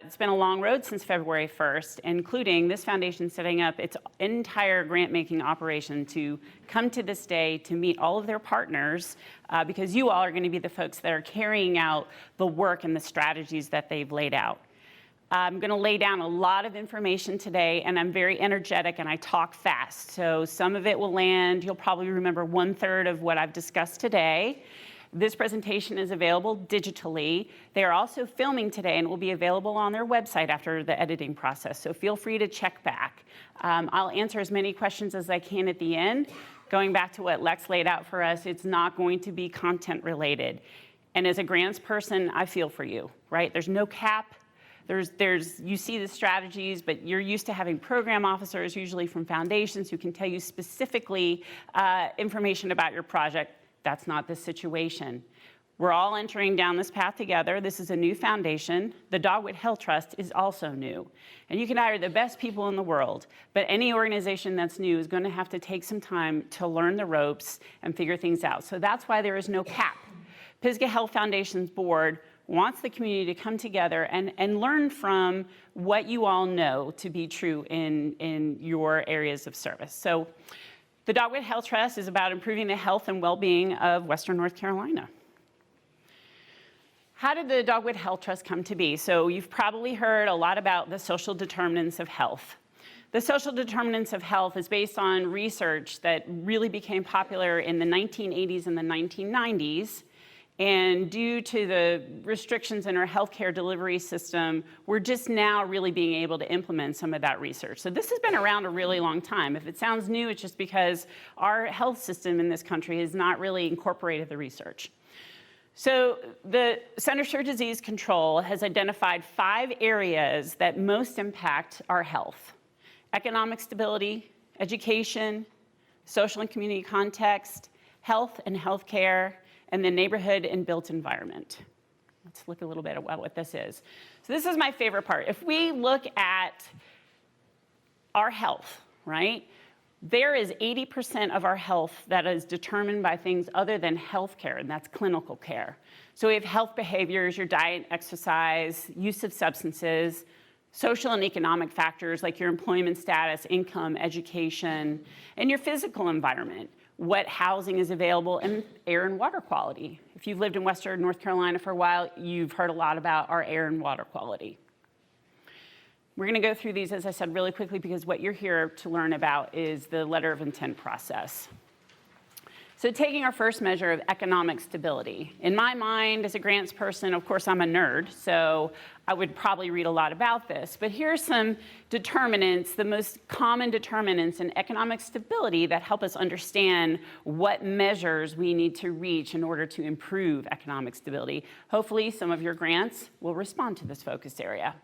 It's been a long road since February 1st, including this foundation setting up its entire grant-making operation to come to this day to meet all of their partners, because you all are going to be the folks that are carrying out the work and the strategies that they've laid out. I'm going to lay down a lot of information today, and I'm very energetic and I talk fast. So some of it will land. You'll probably remember 1/3 of what I've discussed today. This presentation is available digitally. They are also filming today and will be available on their website after the editing process. So feel free to check back. I'll answer as many questions as I can at the end. Going back to what Lex laid out for us, it's not going to be content related. And as a grants person, I feel for you, right? There's no cap. You see the strategies, but you're used to having program officers, usually from foundations, who can tell you specifically information about your project. That's not the situation. We're all entering down this path together. This is a new foundation. The Dogwood Health Trust is also new. And you can hire the best people in the world, but any organization that's new is going to have to take some time to learn the ropes and figure things out. So that's why there is no cap. Pisgah Health Foundation's board wants the community to come together and learn from what you all know to be true in your areas of service. So the Dogwood Health Trust is about improving the health and well-being of Western North Carolina. How did the Dogwood Health Trust come to be? So you've probably heard a lot about the social determinants of health. The social determinants of health is based on research that really became popular in the 1980s and the 1990s. And due to the restrictions in our healthcare delivery system, we're just now really being able to implement some of that research. So this has been around a really long time. If it sounds new, it's just because our health system in this country has not really incorporated the research. So the Centers for Disease Control has identified 5 areas that most impact our health: economic stability, education, social and community context, health and healthcare, and the neighborhood and built environment. Let's look a little bit at what this is. So this is my favorite part. If we look at our health, right, there is 80% of our health that is determined by things other than healthcare, and that's clinical care. So we have health behaviors, your diet, exercise, use of substances, social and economic factors like your employment status, income, education, and your physical environment. What housing is available, and air and water quality. If you've lived in Western North Carolina for a while, you've heard a lot about our air and water quality. We're going to go through these, as I said, really quickly, because what you're here to learn about is the letter of intent process. So taking our first measure of economic stability. In my mind, as a grants person, of course, I'm a nerd, so I would probably read a lot about this. But here are some determinants, the most common determinants in economic stability that help us understand what measures we need to reach in order to improve economic stability. Hopefully, some of your grants will respond to this focus area.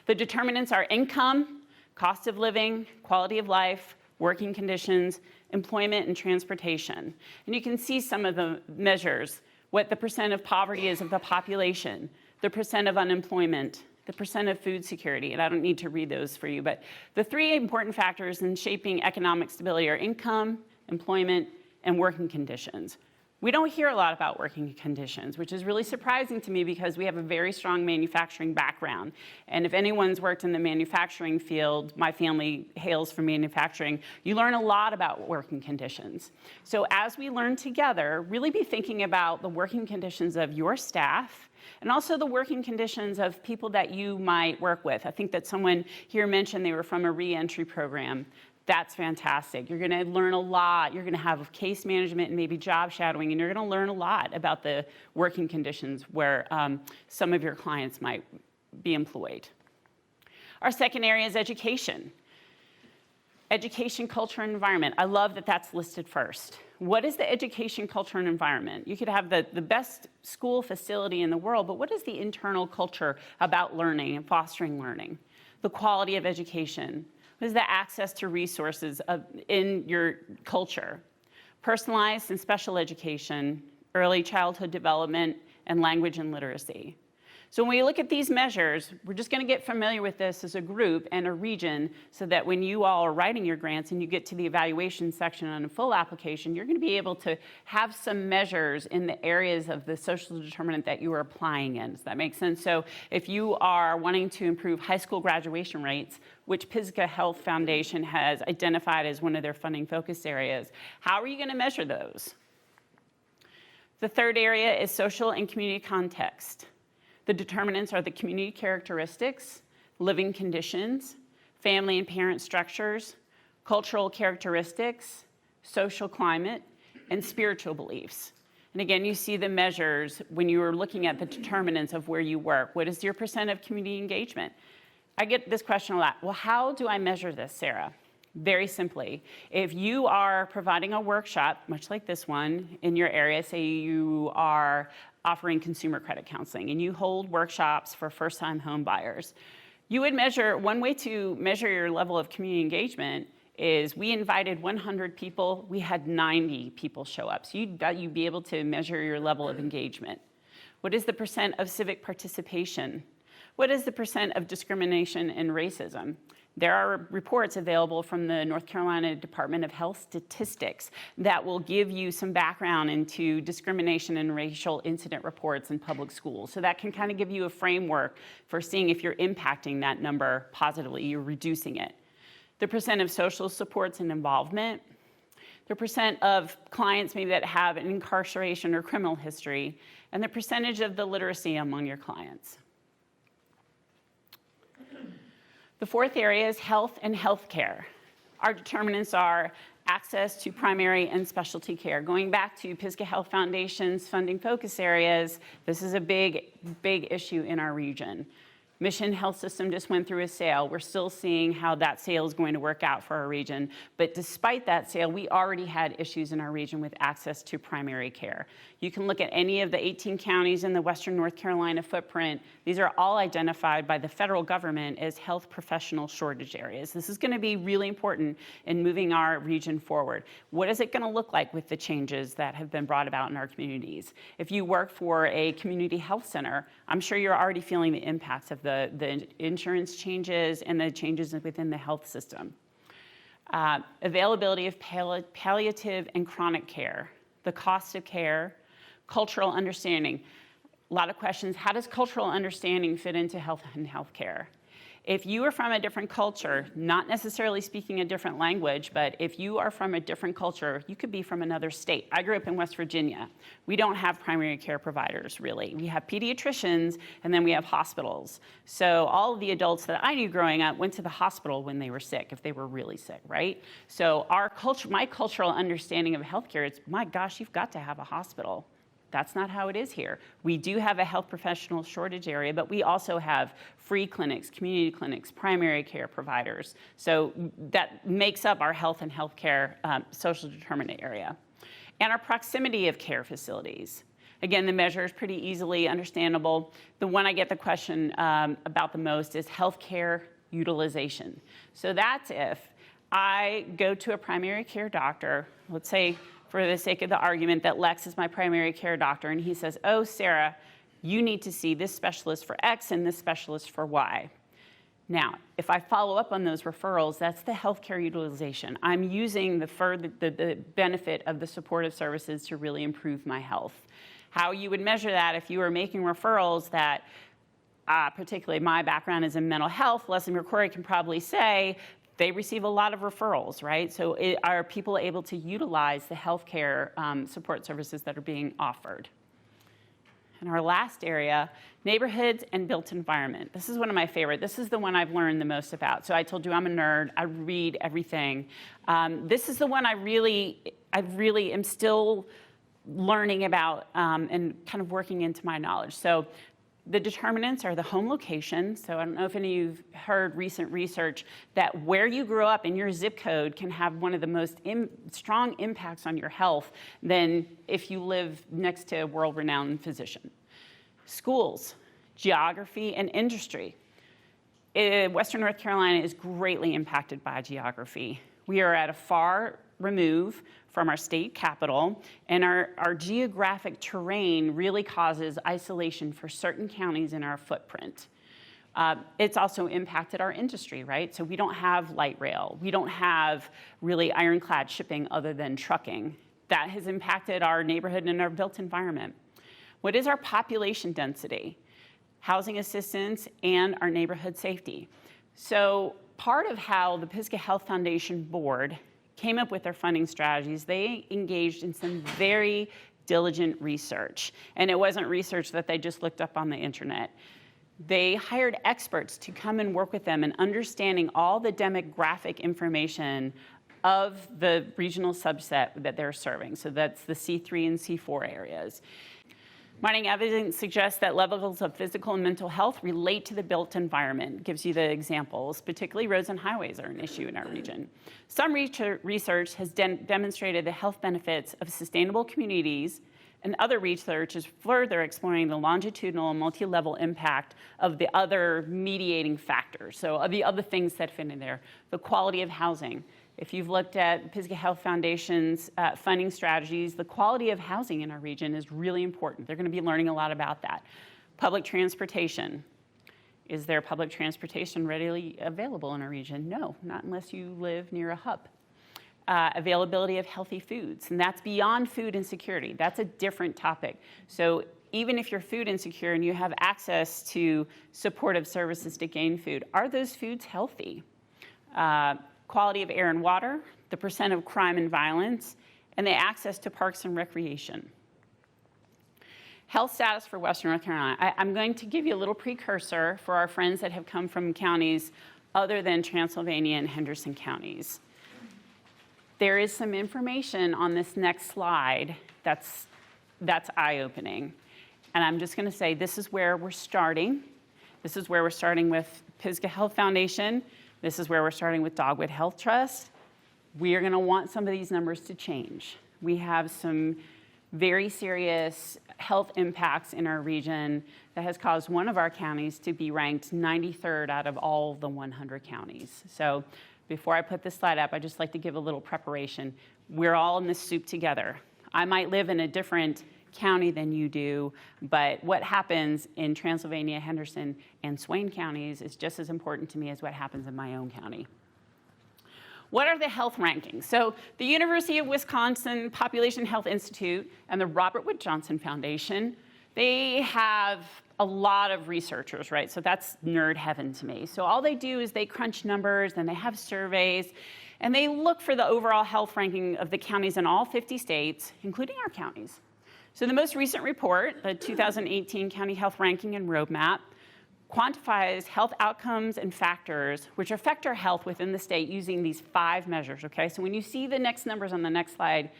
The determinants are income, cost of living, quality of life, working conditions, employment, and transportation. And you can see some of the measures, what the percent of poverty is of the population, the percent of unemployment, the percent of food security, and I don't need to read those for you, but the 3 important factors in shaping economic stability are income, employment, and working conditions. We don't hear a lot about working conditions, which is really surprising to me because we have a very strong manufacturing background. And if anyone's worked in the manufacturing field, my family hails from manufacturing, you learn a lot about working conditions. So as we learn together, really be thinking about the working conditions of your staff and also the working conditions of people that you might work with. I think that someone here mentioned they were from a re-entry program. That's fantastic. You're going to learn a lot. You're going to have case management and maybe job shadowing, and you're going to learn a lot about the working conditions where some of your clients might be employed. Our second area is education. Education, culture, and environment. I love that that's listed first. What is the education, culture, and environment? You could have the best school facility in the world, but what is the internal culture about learning and fostering learning? The quality of education. What is the access to resources in your culture? Personalized and special education, early childhood development, and language and literacy. So when we look at these measures, we're just going to get familiar with this as a group and a region so that when you all are writing your grants and you get to the evaluation section on a full application, you're going to be able to have some measures in the areas of the social determinant that you are applying in. Does that make sense? So if you are wanting to improve high school graduation rates, which Pisgah Health Foundation has identified as one of their funding focus areas, how are you going to measure those? The third area is social and community context. The determinants are the community characteristics, living conditions, family and parent structures, cultural characteristics, social climate, and spiritual beliefs. And again, you see the measures when you are looking at the determinants of where you work. What is your percent of community engagement? I get this question a lot. Well, how do I measure this, Sarah? Very simply, if you are providing a workshop, much like this one, in your area, say you are offering consumer credit counseling, and you hold workshops for first-time home buyers, you would measure, one way to measure your level of community engagement is we invited 100 people, we had 90 people show up. So you'd be able to measure your level of engagement. What is the percent of civic participation? What is the percent of discrimination and racism? There are reports available from the North Carolina Department of Health Statistics that will give you some background into discrimination and racial incident reports in public schools. So that can kind of give you a framework for seeing if you're impacting that number positively, you're reducing it. The percent of social supports and involvement, the percent of clients maybe that have an incarceration or criminal history, and the percentage of the literacy among your clients. The fourth area is health and healthcare. Our determinants are access to primary and specialty care. Going back to Pisgah Health Foundation's funding focus areas, this is a big issue in our region. Mission Health System just went through a sale. We're still seeing how that sale is going to work out for our region. But despite that sale, we already had issues in our region with access to primary care. You can look at any of the 18 counties in the Western North Carolina footprint. These are all identified by the federal government as health professional shortage areas. This is going to be really important in moving our region forward. What is it going to look like with the changes that have been brought about in our communities? If you work for a community health center, I'm sure you're already feeling the impacts of the insurance changes and the changes within the health system. Availability of palliative and chronic care, the cost of care, cultural understanding. A lot of questions, how does cultural understanding fit into health and healthcare? If you are from a different culture, not necessarily speaking a different language, but if you are from a different culture, you could be from another state. I grew up in West Virginia. We don't have primary care providers, really. We have pediatricians, and then we have hospitals. So all of the adults that I knew growing up went to the hospital when they were sick, if they were really sick, right? So my cultural understanding of healthcare is, my gosh, you've got to have a hospital. That's not how it is here. We do have a health professional shortage area, but we also have free clinics, community clinics, primary care providers. So that makes up our health and healthcare social determinant area. And our proximity of care facilities. Again, the measure is pretty easily understandable. The one I get the question about the most is healthcare utilization. So that's if I go to a primary care doctor, let's say, for the sake of the argument, that Lex is my primary care doctor, and he says, oh, Sarah, you need to see this specialist for X and this specialist for Y. Now, if I follow up on those referrals, that's the healthcare utilization. I'm using the benefit of the supportive services to really improve my health. How you would measure that if you were making referrals that, particularly my background is in mental health, Leslie McCrory can probably say, they receive a lot of referrals, right? So are people able to utilize the healthcare support services that are being offered? And our last area, neighborhoods and built environment. This is one of my favorite. This is the one I've learned the most about. So I told you I'm a nerd. I read everything. This is the one I really am still learning about and kind of working into my knowledge. So the determinants are the home location. So I don't know if any of you have heard recent research that where you grew up in your zip code can have one of the most strong impacts on your health than if you live next to a world-renowned physician. Schools, geography, and industry. Western North Carolina is greatly impacted by geography. We are at a far remove from our state capital, and our geographic terrain really causes isolation for certain counties in our footprint. It's also impacted our industry, right? So we don't have light rail. We don't have really ironclad shipping other than trucking. That has impacted our neighborhood and our built environment. What is our population density, housing assistance, and our neighborhood safety? So part of how the Pisgah Health Foundation Board came up with their funding strategies, they engaged in some very diligent research. And it wasn't research that they just looked up on the internet. They hired experts to come and work with them in understanding all the demographic information of the regional subset that they're serving. So that's the C3 and C4 areas. Mining evidence suggests that levels of physical and mental health relate to the built environment. It gives you the examples, particularly roads and highways are an issue in our region. Some research has demonstrated the health benefits of sustainable communities, and other research is further exploring the longitudinal and multi-level impact of the other mediating factors. So of the other things that fit in there, the quality of housing. If you've looked at Pisgah Health Foundation's funding strategies, the quality of housing in our region is really important. They're going to be learning a lot about that. Public transportation. Is there public transportation readily available in our region? No, not unless you live near a hub. Availability of healthy foods, and that's beyond food insecurity. That's a different topic. So even if you're food insecure and you have access to supportive services to gain food, are those foods healthy? Quality of air and water, the percent of crime and violence, and the access to parks and recreation. Health status for Western North Carolina. I'm going to give you a little precursor for our friends that have come from counties other than Transylvania and Henderson counties. There is some information on this next slide that's eye-opening. And I'm just going to say this is where we're starting. This is where we're starting with Pisgah Health Foundation. This is where we're starting with Dogwood Health Trust. We are going to want some of these numbers to change. We have some very serious health impacts in our region that has caused one of our counties to be ranked 93rd out of all the 100 counties. So before I put this slide up, I'd just like to give a little preparation. We're all in this soup together. I might live in a different county than you do, but what happens in Transylvania, Henderson, and Swain counties is just as important to me as what happens in my own county. What are the health rankings? So the University of Wisconsin Population Health Institute and the Robert Wood Johnson Foundation, they have a lot of researchers, right? So that's nerd heaven to me. So all they do is they crunch numbers and they have surveys and they look for the overall health ranking of the counties in all 50 states, including our counties. So the most recent report, the 2018 County Health Ranking and Roadmap, quantifies health outcomes and factors which affect our health within the state using these 5 measures, okay? So when you see the next numbers on the next slide,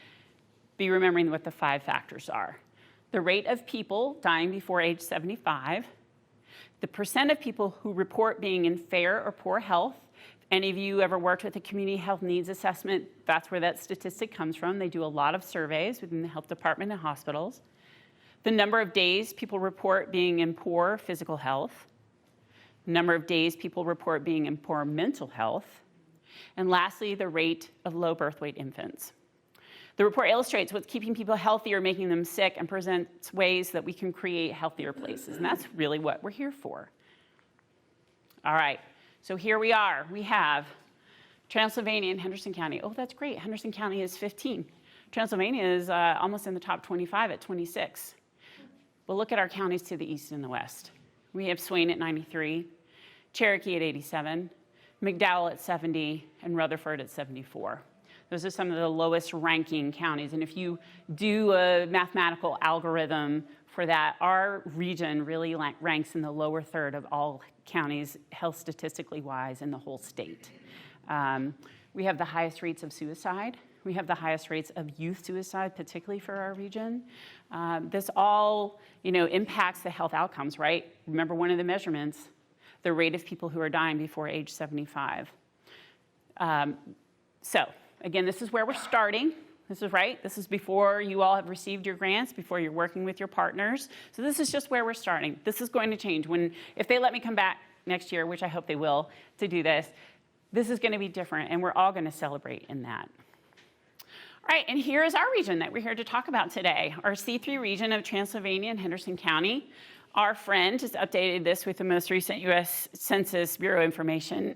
be remembering what the 5 factors are. The rate of people dying before age 75, the percent of people who report being in fair or poor health. Any of you ever worked with a community health needs assessment, that's where that statistic comes from. They do a lot of surveys within the health department and hospitals. The number of days people report being in poor physical health. The number of days people report being in poor mental health. And lastly, the rate of low birth weight infants. The report illustrates what's keeping people healthy or making them sick and presents ways that we can create healthier places. And that's really what we're here for. All right. So here we are. We have Transylvania and Henderson County. Oh, that's great. Henderson County is 15. Transylvania is almost in the top 25 at 26. But look at our counties to the east and the west. We have Swain at 93, Cherokee at 87, McDowell at 70, and Rutherford at 74. Those are some of the lowest ranking counties. And if you do a mathematical algorithm for that, our region really ranks in the lower third of all counties, health statistically wise, in the whole state. We have the highest rates of suicide. We have the highest rates of youth suicide, particularly for our region. This all, impacts the health outcomes, right? Remember one of the measurements, the rate of people who are dying before age 75. So again, this is where we're starting. This is right. This is before you all have received your grants, before you're working with your partners. So this is just where we're starting. This is going to change. If they let me come back next year, which I hope they will, to do this, this is going to be different, and we're all going to celebrate in that. All right, and here is our region that we're here to talk about today, our C3 region of Transylvania and Henderson County. Our friend just updated this with the most recent U.S. Census Bureau information.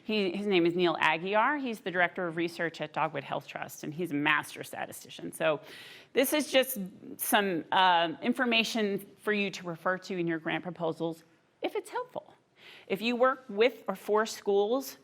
His name is Neil Aguiar. He's the Director of Research at Dogwood Health Trust, and he's a master statistician. So this is just some information for you to refer to in your grant proposals if it's helpful. If you work with or for schools,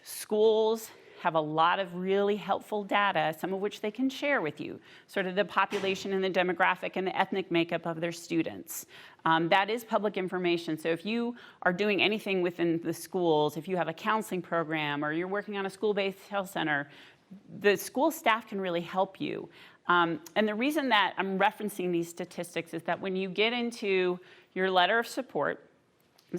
schools have a lot of really helpful data, some of which they can share with you, sort of the population and the demographic and the ethnic makeup of their students. That is public information. So if you are doing anything within the schools, if you have a counseling program or you're working on a school-based health center, the school staff can really help you. And the reason that I'm referencing these statistics is that when you get into your letter of support,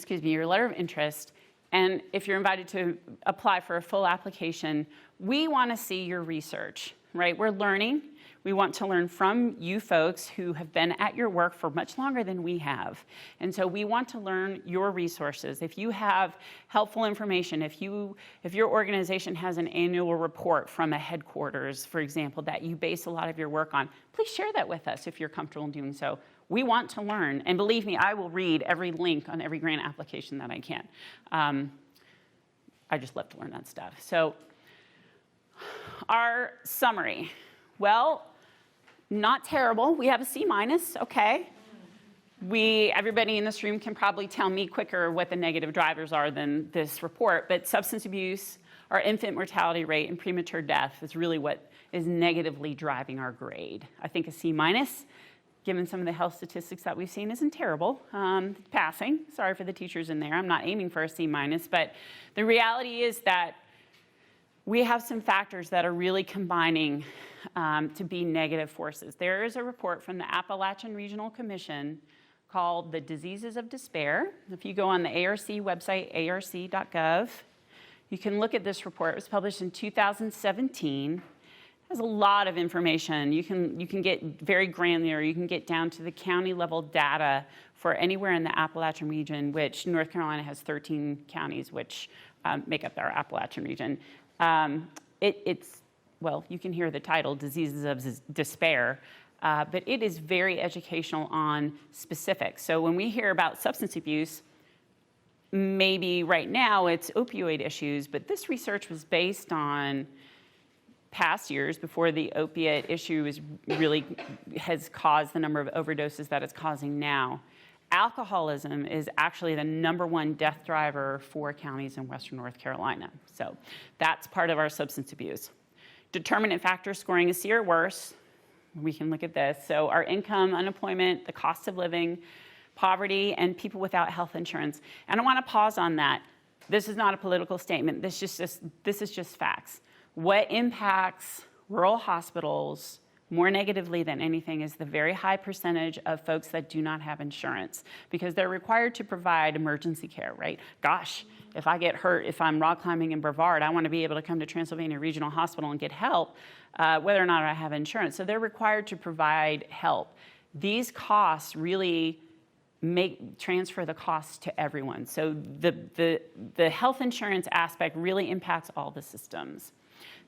your letter of interest, and if you're invited to apply for a full application, we want to see your research, right? We're learning. We want to learn from you folks who have been at your work for much longer than we have. And so we want to learn your resources. If you have helpful information, if your organization has an annual report from a headquarters, for example, that you base a lot of your work on, please share that with us if you're comfortable in doing so. We want to learn, and believe me, I will read every link on every grant application that I can. I just love to learn that stuff. So our summary, well, not terrible. We have a C-, okay. Everybody in this room can probably tell me quicker what the negative drivers are than this report, but substance abuse, our infant mortality rate, and premature death is really what is negatively driving our grade. I think a C-, given some of the health statistics that we've seen, isn't terrible. Passing, sorry for the teachers in there. I'm not aiming for a C-, but the reality is that we have some factors that are really combining to be negative forces. There is a report from the Appalachian Regional Commission called The Diseases of Despair. If you go on the ARC website, arc.gov, you can look at this report. It was published in 2017. Has a lot of information. You can get very granular. You can get down to the county level data for anywhere in the Appalachian region, which North Carolina has 13 counties which make up our Appalachian region. Well, you can hear the title, Diseases of Despair, but it is very educational on specifics. So when we hear about substance abuse, maybe right now it's opioid issues, but this research was based on past years before the opiate issue has caused the number of overdoses that it's causing now. Alcoholism is actually the #1 death driver for counties in Western North Carolina. So that's part of our substance abuse. Determinant factors scoring a C or worse. We can look at this. So our income, unemployment, the cost of living, poverty, and people without health insurance. And I want to pause on that. This is not a political statement. This is just facts. What impacts rural hospitals more negatively than anything is the very high percentage of folks that do not have insurance because they're required to provide emergency care, right? Gosh, if I get hurt, if I'm rock climbing in Brevard, I want to be able to come to Transylvania Regional Hospital and get help, whether or not I have insurance. So they're required to provide help. These costs really transfer the costs to everyone. So the health insurance aspect really impacts all the systems.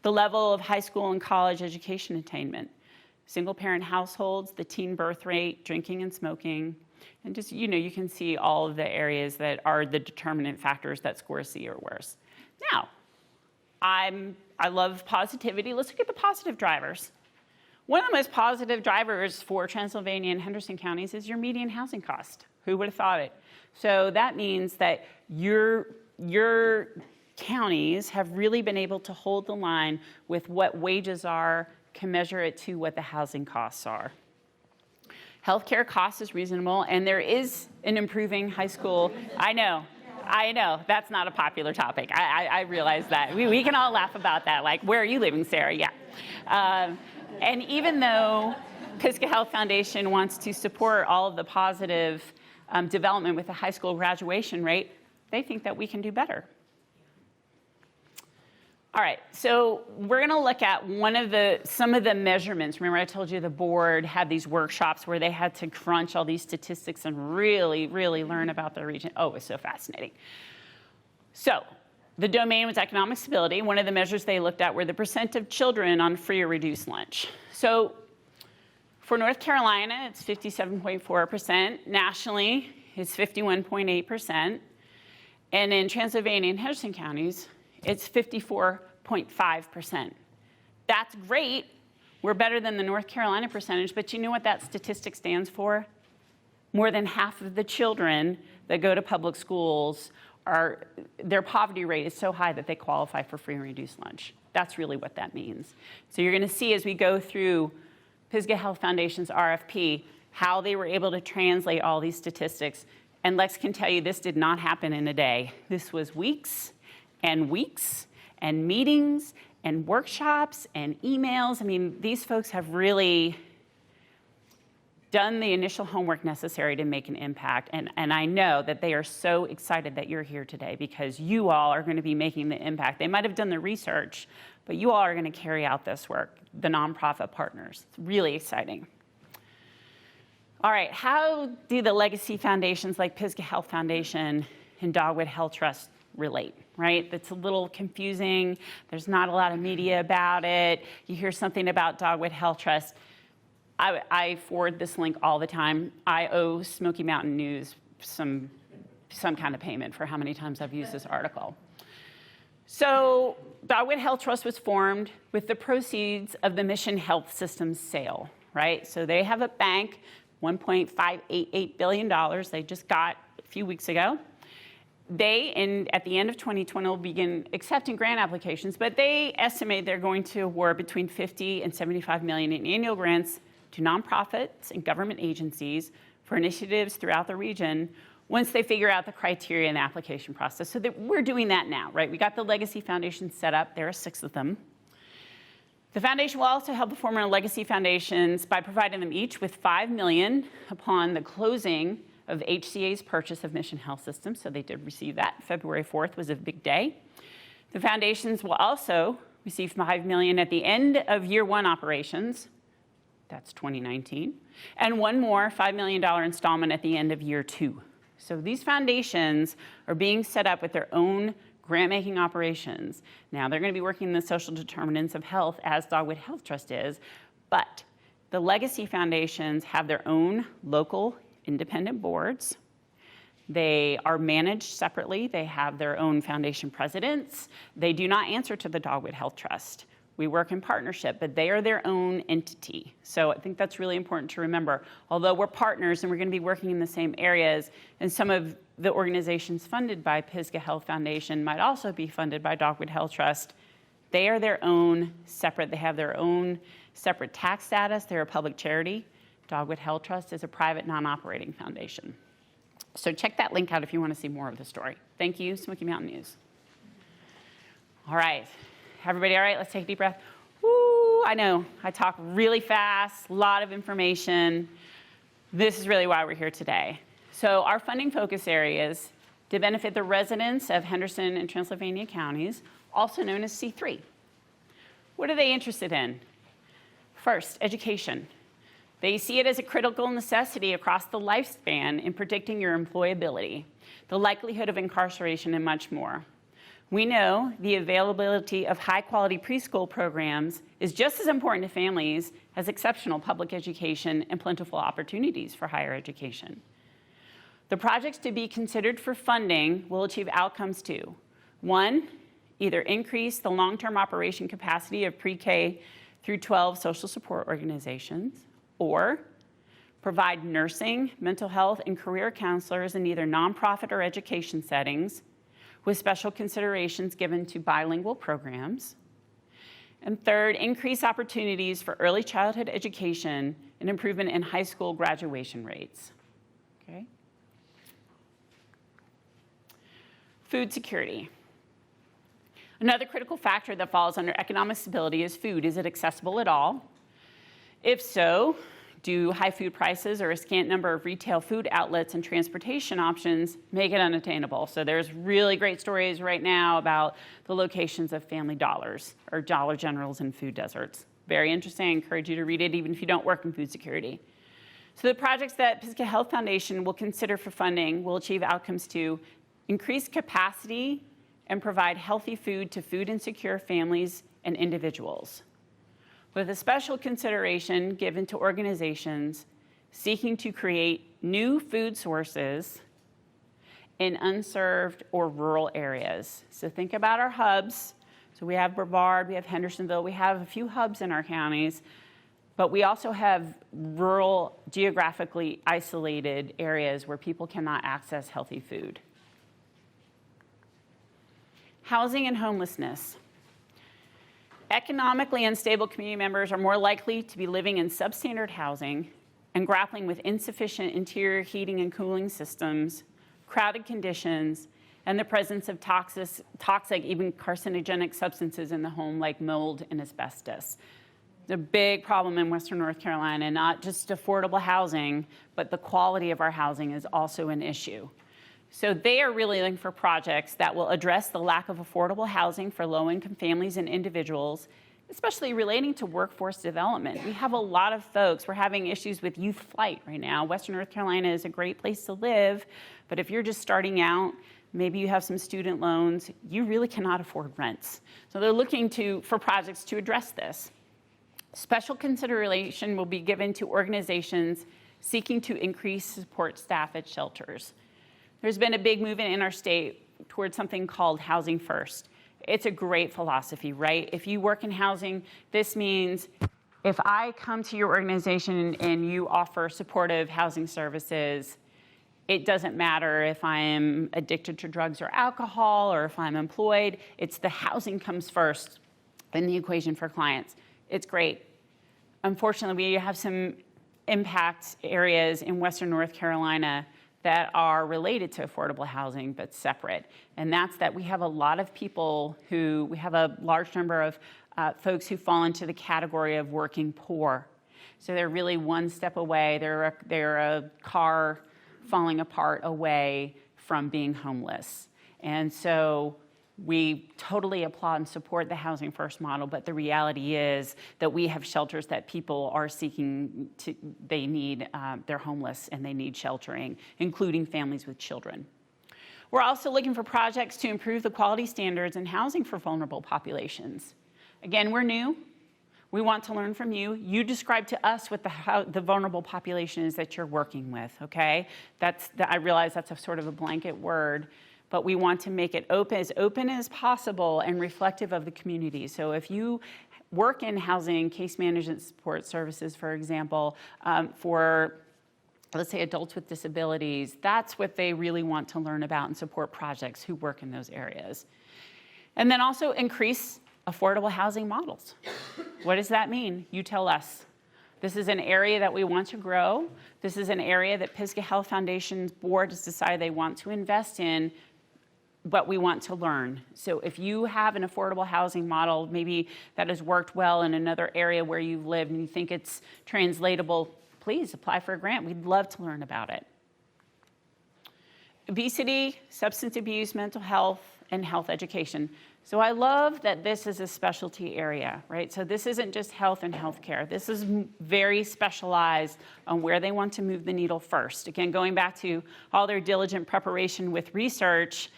The level of high school and college education attainment, single-parent households, the teen birth rate, drinking and smoking, and just, you can see all of the areas that are the determinant factors that score C or worse. Now, I love positivity. Let's look at the positive drivers. One of the most positive drivers for Transylvania and Henderson counties is your median housing cost. Who would have thought it? So that means that your counties have really been able to hold the line with what wages are, can measure it to what the housing costs are. Healthcare cost is reasonable, and there is an improving high school. I know, that's not a popular topic. I realize that. We can all laugh about that, like, where are you living, Sarah? Yeah. And even though Pisgah Health Foundation wants to support all of the positive development with the high school graduation rate, they think that we can do better. All right, so we're going to look at some of the measurements. Remember I told you the board had these workshops where they had to crunch all these statistics and really, really learn about the region. Oh, it was so fascinating. So The domain was economic stability. One of the measures they looked at were the percent of children on free or reduced lunch. So for North Carolina, it's 57.4%. Nationally, it's 51.8%. And in Transylvania and Henderson counties, it's 54.5%. That's great. We're better than the North Carolina percentage, but you know what that statistic stands for? More than half of the children that go to public schools their poverty rate is so high that they qualify for free and reduced lunch. That's really what that means. So you're going to see as we go through Pisgah Health Foundation's RFP how they were able to translate all these statistics. And Lex can tell you this did not happen in a day. This was weeks and meetings and workshops and emails. I mean, these folks have really done the initial homework necessary to make an impact. And I know that they are so excited that you're here today because you all are going to be making the impact. They might have done the research, but you all are going to carry out this work, the nonprofit partners. It's really exciting. All right, how do the legacy foundations like Pisgah Health Foundation and Dogwood Health Trust relate, right? That's a little confusing. There's not a lot of media about it. You hear something about Dogwood Health Trust. I forward this link all the time. I owe Smoky Mountain News some kind of payment for how many times I've used this article. So Dogwood Health Trust was formed with the proceeds of the Mission Health Systems sale, right? So they have a bank, $1.588 billion they just got a few weeks ago. At the end of 2020, will begin accepting grant applications, but they estimate they're going to award between 50 and 75 million in annual grants to nonprofits and government agencies for initiatives throughout the region once they figure out the criteria and the application process. So that we're doing that now, right? We got the Legacy Foundation set up. There are 6 of them. The foundation will also help the former Legacy Foundations by providing them each with $5 million upon the closing of HCA's purchase of Mission Health Systems. So they did receive that. February 4th was a big day. The foundations will also receive $5 million at the end of year 1 operations. That's 2019. And one more $5 million installment at the end of year 2. So these foundations are being set up with their own grant-making operations. Now, they're going to be working in the social determinants of health as Dogwood Health Trust is, but the legacy foundations have their own local independent boards. They are managed separately. They have their own foundation presidents. They do not answer to the Dogwood Health Trust. We work in partnership, but they are their own entity. So I think that's really important to remember. Although we're partners and we're going to be working in the same areas, and some of the organizations funded by Pisgah Health Foundation might also be funded by Dogwood Health Trust, they are their own separate. They have their own separate tax status. They're a public charity. Dogwood Health Trust is a private non-operating foundation. So check that link out if you want to see more of the story. Thank you, Smoky Mountain News. All right. Everybody all right? Let's take a deep breath. Woo, I know, I talk really fast, a lot of information. This is really why we're here today. So our funding focus areas to benefit the residents of Henderson and Transylvania counties, also known as C3. What are they interested in? First, education. They see it as a critical necessity across the lifespan in predicting your employability, the likelihood of incarceration, and much more. We know the availability of high-quality preschool programs is just as important to families as exceptional public education and plentiful opportunities for higher education. The projects to be considered for funding will achieve outcomes to: 1, either increase the long-term operation capacity of pre-K through 12 social support organizations, or provide nursing, mental health, and career counselors in either nonprofit or education settings, with special considerations given to bilingual programs. And 3rd, increase opportunities for early childhood education and improvement in high school graduation rates. Okay. Food security. Another critical factor that falls under economic stability is food. Is it accessible at all? If so, do high food prices or a scant number of retail food outlets and transportation options make it unattainable? So there's really great stories right now about the locations of Family Dollars or Dollar Generals in food deserts. Very interesting. I encourage you to read it even if you don't work in food security. So the projects that Pisgah Health Foundation will consider for funding will achieve outcomes to increase capacity and provide healthy food to food insecure families and individuals, with a special consideration given to organizations seeking to create new food sources in unserved or rural areas. So think about our hubs. So we have Brevard, we have Hendersonville, we have a few hubs in our counties, but we also have rural, geographically isolated areas where people cannot access healthy food. Housing and homelessness. Economically unstable community members are more likely to be living in substandard housing and grappling with insufficient interior heating and cooling systems, crowded conditions, and the presence of toxic, even carcinogenic substances in the home like mold and asbestos. It's a big problem in Western North Carolina, not just affordable housing, but the quality of our housing is also an issue. So they are really looking for projects that will address the lack of affordable housing for low-income families and individuals, especially relating to workforce development. We have a lot of folks, we're having issues with youth flight right now. Western North Carolina is a great place to live, but if you're just starting out, maybe you have some student loans, you really cannot afford rents. So they're looking for projects to address this. Special consideration will be given to organizations seeking to increase support staff at shelters. There's been a big movement in our state towards something called Housing First. It's a great philosophy, right? If you work in housing, this means if I come to your organization and you offer supportive housing services, it doesn't matter if I am addicted to drugs or alcohol or if I'm employed. It's the housing comes first in the equation for clients. It's great. Unfortunately, we have some impact areas in Western North Carolina that are related to affordable housing but separate. And that's that we have a lot of people we have a large number of folks who fall into the category of working poor. So they're really one step away. They're a car falling apart away from being homeless. And so we totally applaud and support the Housing First model, but the reality is that we have shelters that people are seeking they need, they're homeless and they need sheltering, including families with children. We're also looking for projects to improve the quality standards in housing for vulnerable populations. Again, we're new. We want to learn from you. You describe to us what the vulnerable population is that you're working with, okay? I realize that's a sort of a blanket word, but we want to make it as open as possible and reflective of the community. So if you work in housing, case management support services, for example, for, let's say, adults with disabilities, that's what they really want to learn about and support projects who work in those areas. And then also increase affordable housing models. What does that mean? You tell us. This is an area that we want to grow. This is an area that Pisgah Health Foundation's board has decided they want to invest in, but we want to learn. So if you have an affordable housing model, maybe that has worked well in another area where you've lived and you think it's translatable, please apply for a grant. We'd love to learn about it. Obesity, substance abuse, mental health, and health education. So I love that this is a specialty area, right? So this isn't just health and healthcare. This is very specialized on where they want to move the needle first. Again, going back to all their diligent preparation with research,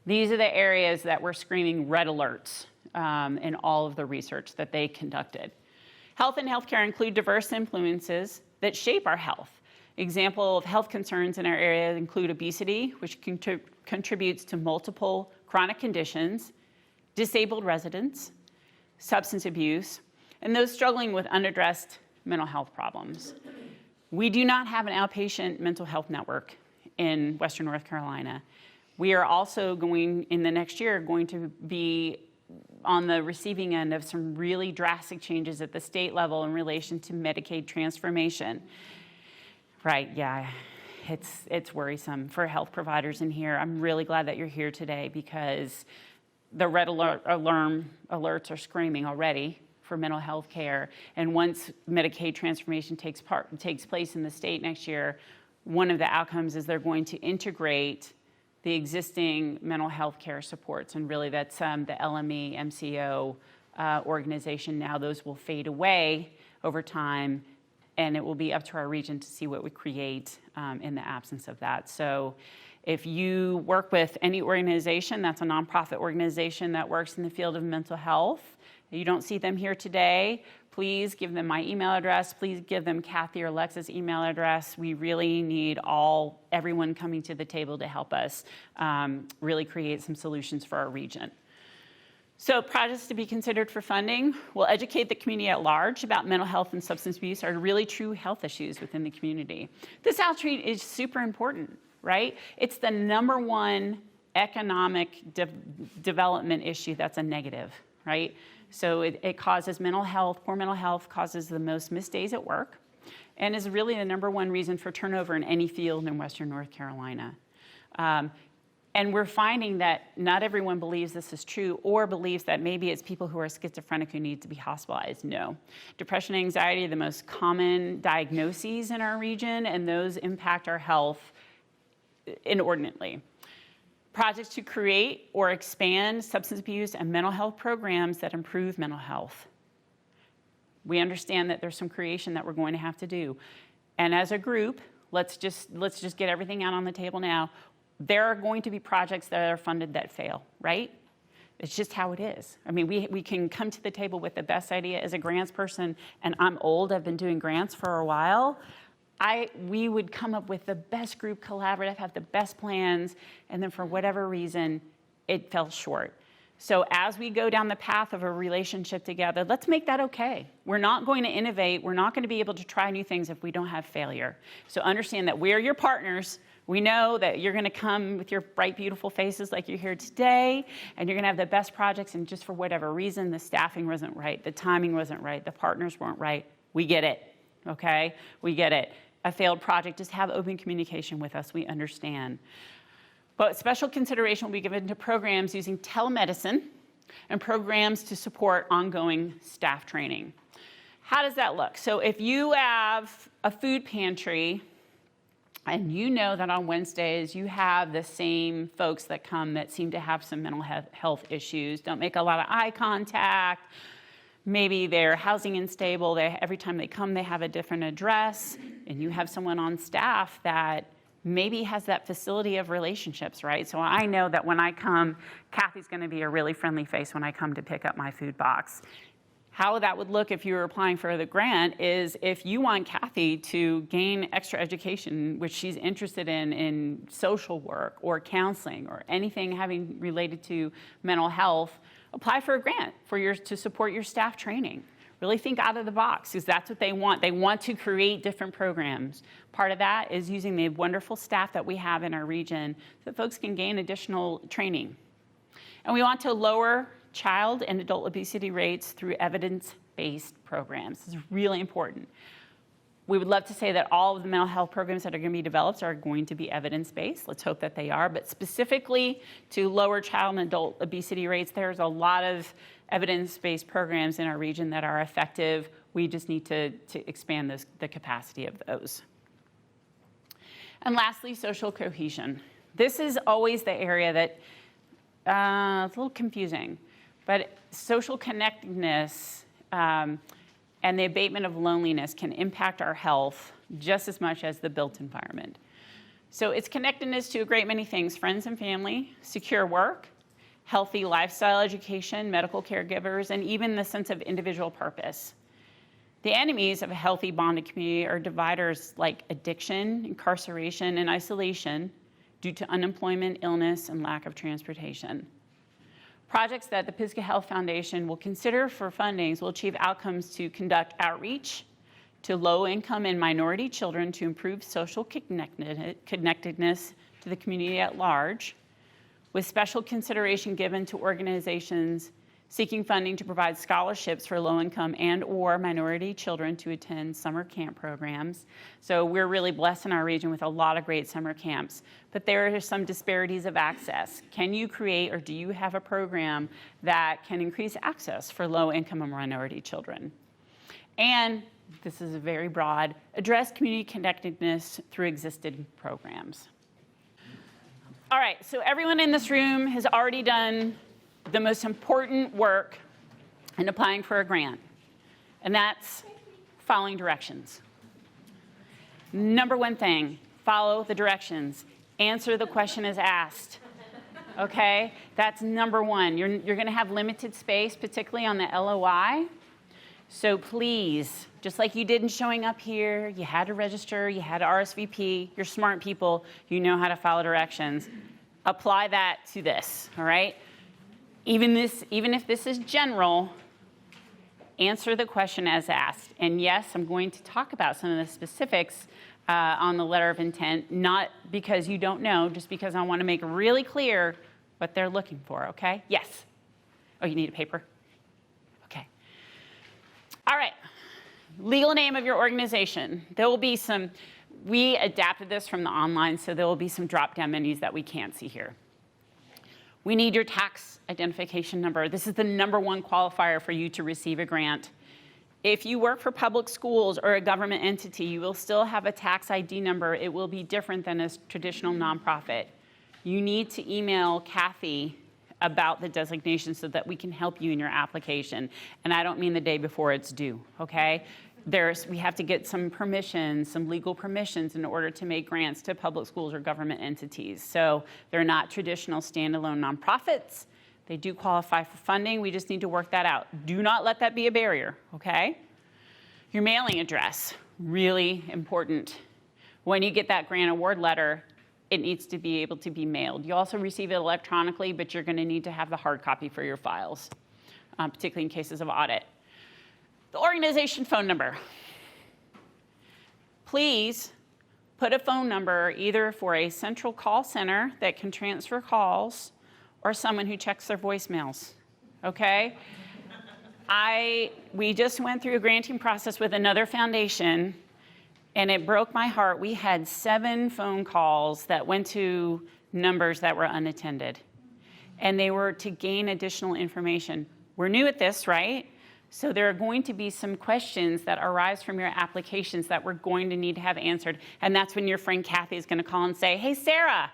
these are the areas that were screaming red alerts in all of the research that they conducted. Health and healthcare include diverse influences that shape our health. Example of health concerns in our area include obesity, which contributes to multiple chronic conditions, disabled residents, substance abuse, and those struggling with unaddressed mental health problems. We do not have an outpatient mental health network in Western North Carolina. We are also in the next year, going to be on the receiving end of some really drastic changes at the state level in relation to Medicaid transformation. Right, yeah, it's worrisome for health providers in here. I'm really glad that you're here today because the red alerts are screaming already for mental health care. And once Medicaid transformation takes place in the state next year, one of the outcomes is they're going to integrate the existing mental health care supports. And really that's the LME, MCO organization. Now those will fade away over time and it will be up to our region to see what we create in the absence of that. So if you work with any organization that's a nonprofit organization that works in the field of mental health, you don't see them here today, please give them my email address. Please give them Kathy or Lex's email address. We really need everyone coming to the table to help us really create some solutions for our region. So projects to be considered for funding will educate the community at large about mental health and substance abuse are really true health issues within the community. This outreach is super important, right? It's the number one economic development issue that's a negative, right? So it causes poor mental health causes the most missed days at work, and is really the number one reason for turnover in any field in Western North Carolina. And we're finding that not everyone believes this is true or believes that maybe it's people who are schizophrenic who need to be hospitalized. No. Depression and anxiety are the most common diagnoses in our region, and those impact our health inordinately. Projects to create or expand substance abuse and mental health programs that improve mental health. We understand that there's some creation that we're going to have to do. And as a group, let's just get everything out on the table now. There are going to be projects that are funded that fail, right? It's just how it is. I mean, we can come to the table with the best idea as a grants person, and I'm old, I've been doing grants for a while. We would come up with the best group collaborative, have the best plans, and then for whatever reason, it fell short. So as we go down the path of a relationship together, let's make that okay. We're not going to innovate. We're not going to be able to try new things if we don't have failure. So understand that we're your partners. We know that you're going to come with your bright, beautiful faces like you're here today, and you're going to have the best projects, and just for whatever reason, the staffing wasn't right, the timing wasn't right, the partners weren't right. We get it, okay? We get it. A failed project, just have open communication with us. We understand. But special consideration will be given to programs using telemedicine and programs to support ongoing staff training. How does that look? So if you have a food pantry, and you know that on Wednesdays you have the same folks that come that seem to have some mental health issues, don't make a lot of eye contact, maybe they're housing unstable, every time they come they have a different address, and you have someone on staff that maybe has that facility of relationships, right? So I know that when I come, Kathy's going to be a really friendly face when I come to pick up my food box. How that would look if you were applying for the grant is if you want Kathy to gain extra education, which she's interested in social work or counseling or anything having related to mental health, apply for a grant to support your staff training. Really think out of the box, because that's what they want. They want to create different programs. Part of that is using the wonderful staff that we have in our region so that folks can gain additional training. And we want to lower child and adult obesity rates through evidence-based programs. This is really important. We would love to say that all of the mental health programs that are going to be developed are going to be evidence-based. Let's hope that they are. But specifically to lower child and adult obesity rates, there's a lot of evidence-based programs in our region that are effective. We just need to expand the capacity of those. And lastly, social cohesion. This is always the area that it's a little confusing. But social connectedness and the abatement of loneliness can impact our health just as much as the built environment. So it's connectedness to a great many things: friends and family, secure work, healthy lifestyle education, medical caregivers, and even the sense of individual purpose. The enemies of a healthy bonded community are dividers like addiction, incarceration, and isolation due to unemployment, illness, and lack of transportation. Projects that the Pisgah Health Foundation will consider for fundings will achieve outcomes to conduct outreach to low-income and minority children to improve social connectedness to the community at large, with special consideration given to organizations seeking funding to provide scholarships for low-income and/or minority children to attend summer camp programs. So we're really blessed in our region with a lot of great summer camps, but there are some disparities of access. Can you create, or do you have a program that can increase access for low-income and minority children? And this is very broad, address community connectedness through existing programs. All right, so everyone in this room has already done the most important work in applying for a grant, and that's following directions. Number one thing, follow the directions. Answer the question as asked. Okay? That's number one. You're going to have limited space, particularly on the LOI. So please, just like you did in showing up here, you had to register, you had to RSVP, you're smart people, you know how to follow directions. Apply that to this, all right? Even if this is general, answer the question as asked. And yes, I'm going to talk about some of the specifics on the letter of intent, not because you don't know, just because I want to make really clear what they're looking for, okay? Yes? Oh, you need a paper? Okay. All right. Legal name of your organization. There will be some, we adapted this from the online, so there will be some drop-down menus that we can't see here. We need your tax identification number. This is the number one qualifier for you to receive a grant. If you work for public schools or a government entity, you will still have a tax ID number. It will be different than a traditional nonprofit. You need to email Kathy about the designation so that we can help you in your application. And I don't mean the day before it's due, okay? We have to get some permissions, some legal permissions in order to make grants to public schools or government entities. So they're not traditional standalone nonprofits. They do qualify for funding. We just need to work that out. Do not let that be a barrier, okay? Your mailing address, really important. When you get that grant award letter, it needs to be able to be mailed. You also receive it electronically, but you're going to need to have the hard copy for your files, particularly in cases of audit. The organization phone number. Please put a phone number either for a central call center that can transfer calls or someone who checks their voicemails, okay? We just went through a granting process with another foundation, and it broke my heart. We had 7 phone calls that went to numbers that were unattended, and they were to gain additional information. We're new at this, right? So there are going to be some questions that arise from your applications that we're going to need to have answered, and that's when your friend Kathy is going to call and say, hey, Sarah,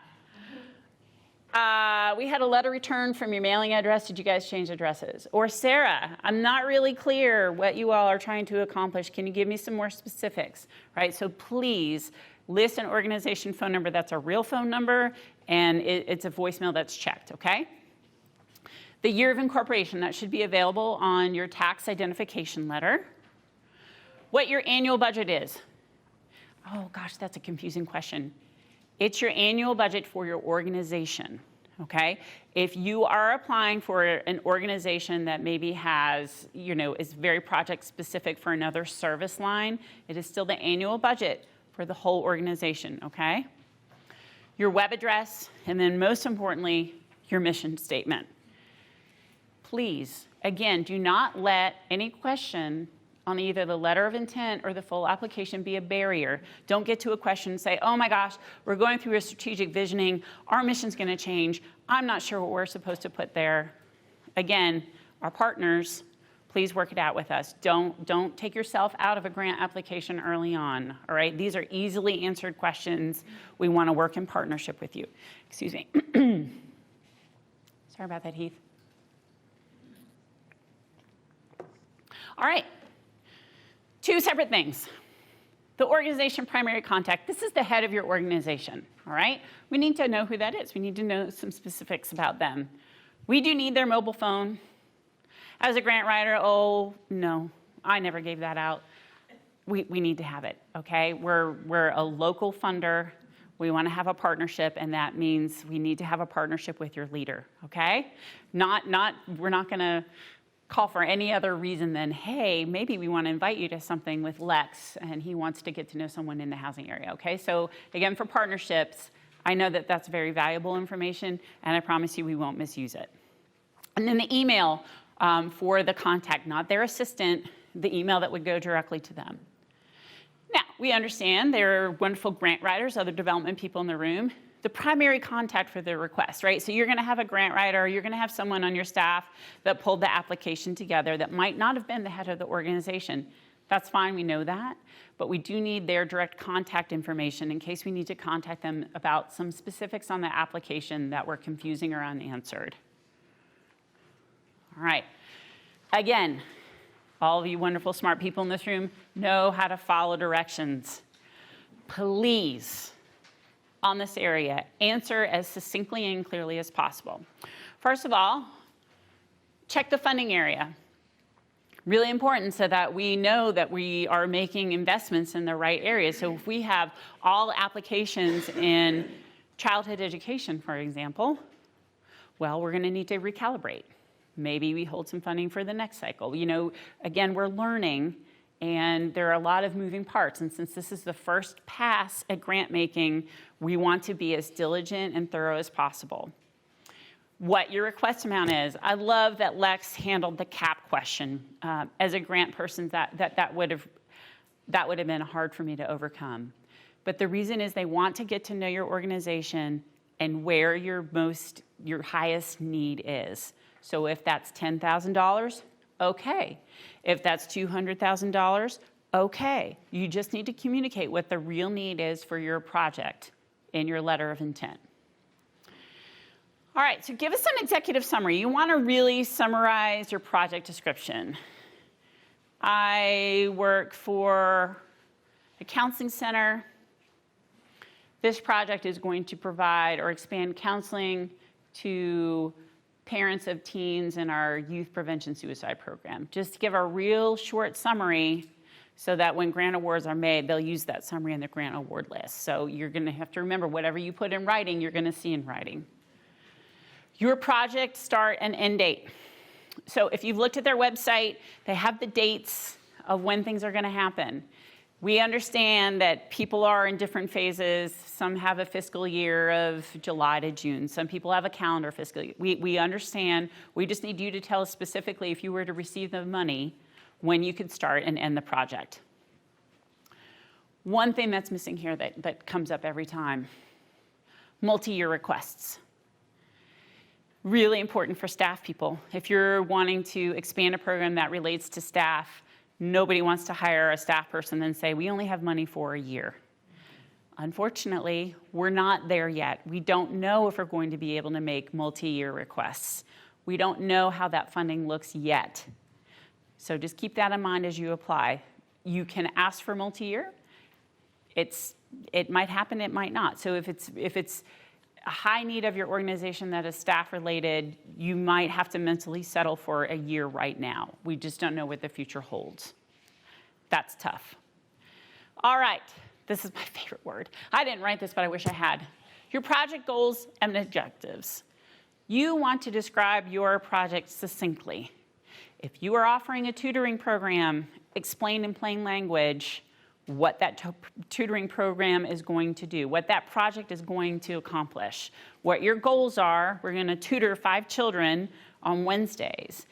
we had a letter returned from your mailing address. Did you guys change addresses? Or Sarah, I'm not really clear what you all are trying to accomplish. Can you give me some more specifics? Right? So please list an organization phone number that's a real phone number, and it's a voicemail that's checked, okay? The year of incorporation, that should be available on your tax identification letter. What your annual budget is. Oh gosh, that's a confusing question. It's your annual budget for your organization, okay? If you are applying for an organization that maybe has, is very project specific for another service line, it is still the annual budget for the whole organization, okay? Your web address, and then most importantly, your mission statement. Please, again, do not let any question on either the letter of intent or the full application be a barrier. Don't get to a question and say, oh my gosh, we're going through a strategic visioning, our mission's gonna change, I'm not sure what we're supposed to put there. Again, our partners, please work it out with us. Don't take yourself out of a grant application early on, all right? These are easily answered questions. We wanna work in partnership with you. Excuse me. Sorry about that, Heath. All right. 2 separate things. The organization primary contact. This is the head of your organization, all right? We need to know who that is. We need to know some specifics about them. We do need their mobile phone. As a grant writer, oh, no, I never gave that out. We need to have it, okay? We're a local funder. We want to have a partnership, and that means we need to have a partnership with your leader, okay? We're not going to call for any other reason than, hey, maybe we want to invite you to something with Lex, and he wants to get to know someone in the housing area, okay? So again, for partnerships, I know that that's very valuable information, and I promise you we won't misuse it. And then the email for the contact, not their assistant, the email that would go directly to them. Now, we understand there are wonderful grant writers, other development people in the room. The primary contact for the request, right? So you're going to have a grant writer, you're going to have someone on your staff that pulled the application together that might not have been the head of the organization. That's fine, we know that, but we do need their direct contact information in case we need to contact them about some specifics on the application that were confusing or unanswered. All right. Again, all of you wonderful, smart people in this room know how to follow directions. please, on this area, answer as succinctly and clearly as possible. First of all, check the funding area. Really important so that we know that we are making investments in the right areas. So if we have all applications in childhood education, for example, well, we're going to need to recalibrate. Maybe we hold some funding for the next cycle. You know, again, we're learning, and there are a lot of moving parts. And since this is the first pass at grant making, we want to be as diligent and thorough as possible. What your request amount is. I love that Lex handled the cap question. As a grant person, that would have been hard for me to overcome. But the reason is they want to get to know your organization and where your highest need is. So if that's $10,000, okay. If that's $200,000, okay. You just need to communicate what the real need is for your project in your letter of intent. All right, so give us an executive summary. You want to really summarize your project description. I work for a counseling center. This project is going to provide or expand counseling to parents of teens in our youth prevention suicide program. Just to give a real short summary so that when grant awards are made, they'll use that summary in the grant award list. So you're going to have to remember whatever you put in writing, you're going to see in writing. Your project start and end date. So if you've looked at their website, they have the dates of when things are going to happen. We understand that people are in different phases. Some have a fiscal year of July to June. Some people have a calendar fiscal year. We understand. We just need you to tell us specifically if you were to receive the money, when you could start and end the project. One thing that's missing here that comes up every time, multi-year requests. Really important for staff people. If you're wanting to expand a program that relates to staff, nobody wants to hire a staff person and say, we only have money for a year. Unfortunately, we're not there yet. We don't know if we're going to be able to make multi-year requests. We don't know how that funding looks yet. So just keep that in mind as you apply. You can ask for multi-year. It might happen, it might not. So if it's a high need of your organization that is staff related, you might have to mentally settle for a year right now. We just don't know what the future holds. That's tough. All right, this is my favorite word. I didn't write this, but I wish I had. Your project goals and objectives. You want to describe your project succinctly. If you are offering a tutoring program, explain in plain language what that tutoring program is going to do, what that project is going to accomplish, what your goals are. We're going to tutor 5 children on Wednesdays,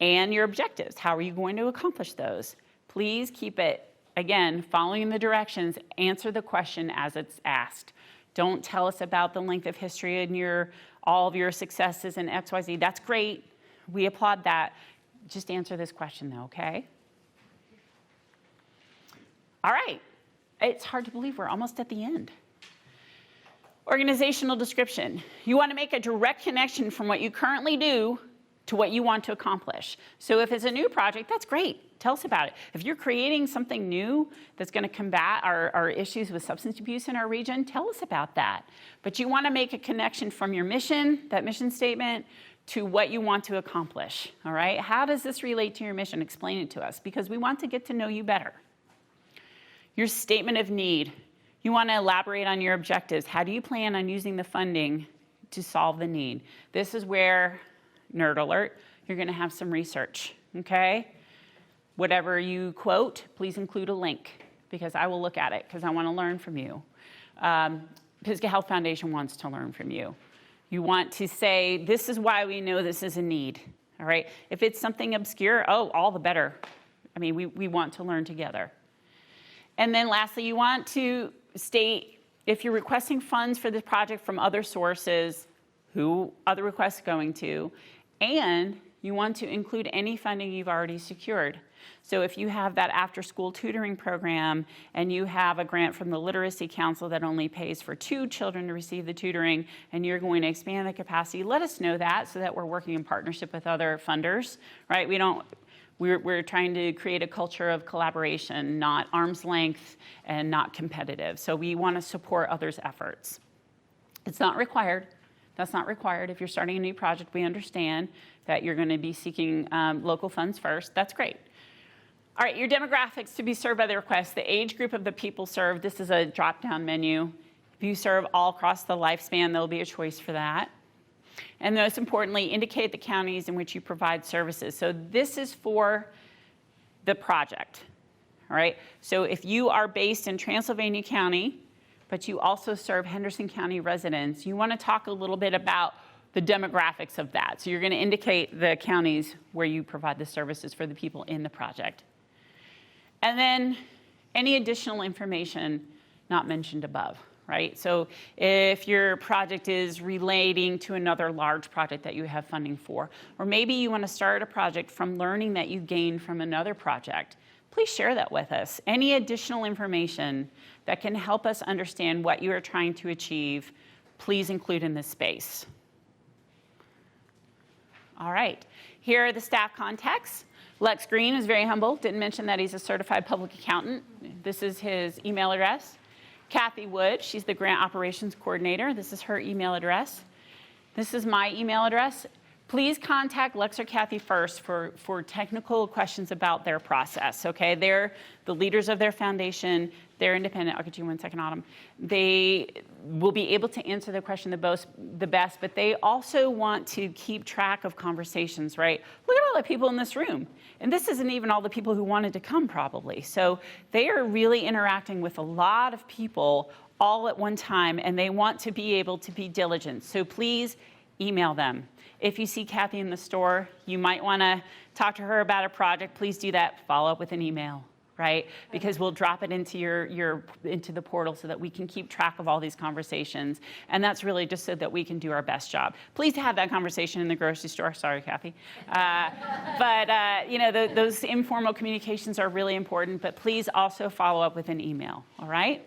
and your objectives. How are you going to accomplish those? Please keep it, again, following the directions. Answer the question as it's asked. Don't tell us about the length of history and all of your successes in XYZ. That's great. We applaud that. Just answer this question, though, okay? All right, it's hard to believe we're almost at the end. Organizational description. You want to make a direct connection from what you currently do to what you want to accomplish. So if it's a new project, that's great. Tell us about it. If you're creating something new that's going to combat our issues with substance abuse in our region, tell us about that. But you want to make a connection from your mission, that mission statement, to what you want to accomplish, all right? How does this relate to your mission? Explain it to us, because we want to get to know you better. Your statement of need. You want to elaborate on your objectives. How do you plan on using the funding to solve the need? This is where, nerd alert, you're going to have some research, okay? Whatever you quote, please include a link, because I will look at it, because I want to learn from you. Pisgah Health Foundation wants to learn from you. You want to say, this is why we know this is a need, all right? If it's something obscure, all the better. I mean, we want to learn together. And then lastly, you want to state, if you're requesting funds for this project from other sources, who are the requests going to, and you want to include any funding you've already secured. So if you have that after-school tutoring program and you have a grant from the Literacy Council that only pays for 2 children to receive the tutoring, and you're going to expand the capacity, let us know that so that we're working in partnership with other funders, right? We're trying to create a culture of collaboration, not arm's length and not competitive. So we want to support others' efforts. It's not required. That's not required. If you're starting a new project, we understand that you're going to be seeking local funds first. That's great. All right, your demographics to be served by the request. The age group of the people served. This is a drop-down menu. If you serve all across the lifespan, there'll be a choice for that. And most importantly, indicate the counties in which you provide services. So this is for the project, all right? So if you are based in Transylvania County, but you also serve Henderson County residents, you want to talk a little bit about the demographics of that. So you're going to indicate the counties where you provide the services for the people in the project. And then any additional information not mentioned above. Right? So if your project is relating to another large project that you have funding for, or maybe you want to start a project from learning that you gained from another project, please share that with us. Any additional information that can help us understand what you are trying to achieve, please include in this space. All right. Here are the staff contacts. Lex Green is very humble. Didn't mention that he's a certified public accountant. This is his email address. Kathy Wood, she's the Grant Operations Coordinator. This is her email address. This is my email address. Please contact Lex or Kathy first for technical questions about their process, okay? They're the leaders of their foundation. They're independent. I'll get you 1 second, Autumn. They will be able to answer the question the best, but they also want to keep track of conversations, right? Look at all the people in this room. And this isn't even all the people who wanted to come, probably. So they are really interacting with a lot of people all at one time, and they want to be able to be diligent. So please email them. If you see Kathy in the store, you might want to talk to her about a project. Please do that. Follow up with an email, right? Because we'll drop it into into the portal so that we can keep track of all these conversations. And that's really just so that we can do our best job. Please have that conversation in the grocery store. Sorry, Kathy. Those informal communications are really important, but please also follow up with an email, all right?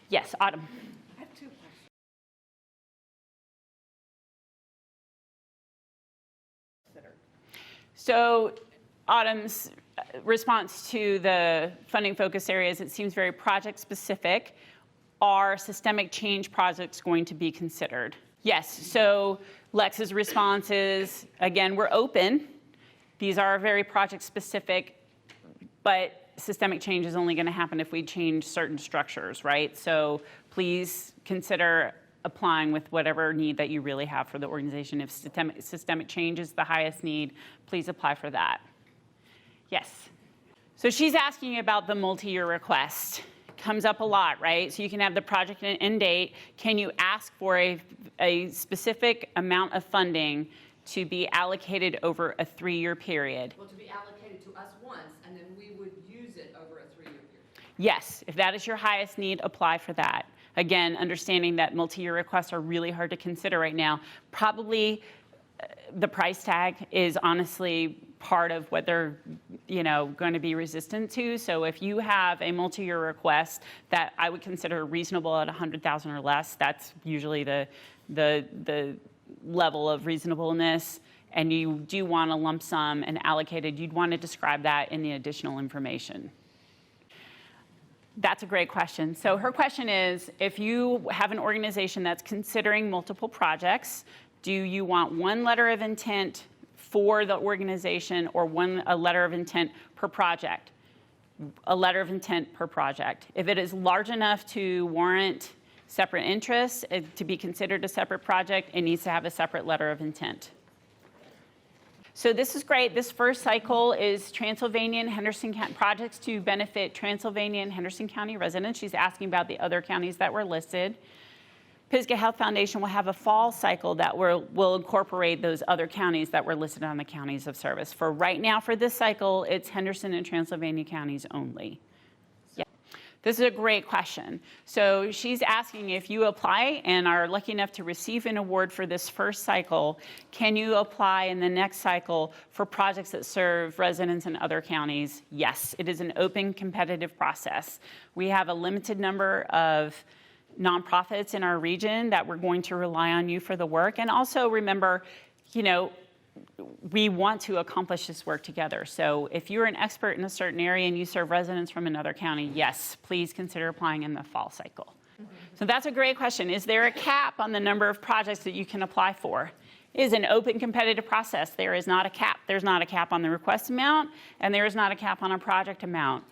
Yes, Autumn. I have 2 questions. So Autumn's response to the funding focus areas, it seems very project specific. Are systemic change projects going to be considered? Yes, so Lex's response is, again, we're open. These are very project specific, but systemic change is only going to happen if we change certain structures, right? So please consider applying with whatever need that you really have for the organization. If systemic change is the highest need, please apply for that. Yes. So she's asking about the multi-year request. Comes up a lot, right? So you can have the project end date. Can you ask for a specific amount of funding to be allocated over a 3-year period? Well, to be allocated to us once, and then we would use it over a 3-year period. Yes, if that is your highest need, apply for that. Again, understanding that multi-year requests are really hard to consider right now. Probably the price tag is honestly part of what they're going to be resistant to. So if you have a multi-year request that I would consider reasonable at $100,000 or less, that's usually the level of reasonableness, and you do want a lump sum and allocated, you'd want to describe that in the additional information. That's a great question. So her question is, if you have an organization that's considering multiple projects, do you want one letter of intent for the organization or a letter of intent per project? A letter of intent per project. If it is large enough to warrant separate interests, to be considered a separate project, it needs to have a separate letter of intent. So this is great. This first cycle is Transylvania and Henderson County projects to benefit Transylvania and Henderson County residents. She's asking about the other counties that were listed. Pisgah Health Foundation will have a fall cycle that will incorporate those other counties that were listed on the counties of service. For right now, for this cycle, it's Henderson and Transylvania counties only. This is a great question. So she's asking, if you apply and are lucky enough to receive an award for this first cycle, can you apply in the next cycle for projects that serve residents in other counties? Yes, it is an open, competitive process. We have a limited number of nonprofits in our region that we're going to rely on you for the work. And also remember, we want to accomplish this work together. So if you're an expert in a certain area and you serve residents from another county, yes, please consider applying in the fall cycle. So that's a great question. Is there a cap on the number of projects that you can apply for? It is an open competitive process. There is not a cap. There's not a cap on the request amount, and there is not a cap on a project amount.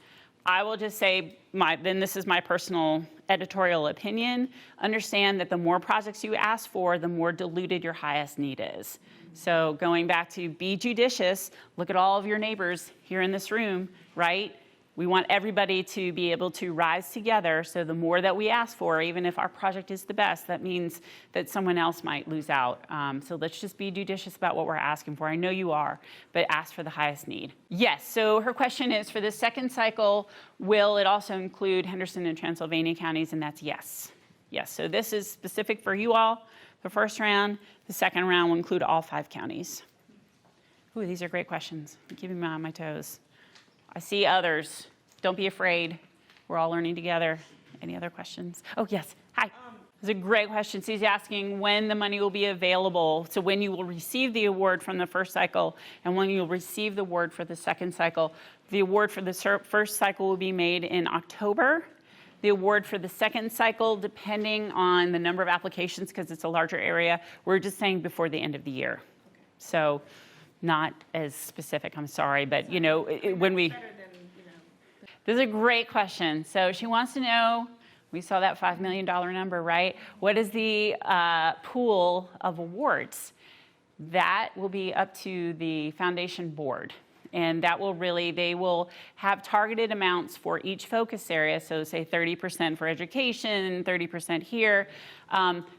I will just say, then this is my personal editorial opinion, understand that the more projects you ask for, the more diluted your highest need is. So going back to be judicious, look at all of your neighbors here in this room, right? We want everybody to be able to rise together, so the more that we ask for, even if our project is the best, that means that someone else might lose out. So let's just be judicious about what we're asking for. I know you are, but ask for the highest need. Yes, so her question is, for the second cycle, will it also include Henderson and Transylvania counties? And that's yes. Yes, so this is specific for you all. The first round, the second round will include all 5 counties. Ooh, these are great questions. You're keeping me on my toes. I see others. Don't be afraid. We're all learning together. Any other questions? Oh, yes. Hi. It's a great question. She's asking when the money will be available, so when you will receive the award from the first cycle and when you'll receive the award for the second cycle. The award for the first cycle will be made in October. The award for the second cycle, depending on the number of applications, because it's a larger area, we're just saying before the end of the year. So not as specific, I'm sorry, but when we... This is a great question. So she wants to know, we saw that $5 million number, right? What is the pool of awards? That will be up to the foundation board. And that will they will have targeted amounts for each focus area. So say 30% for education, 30% here.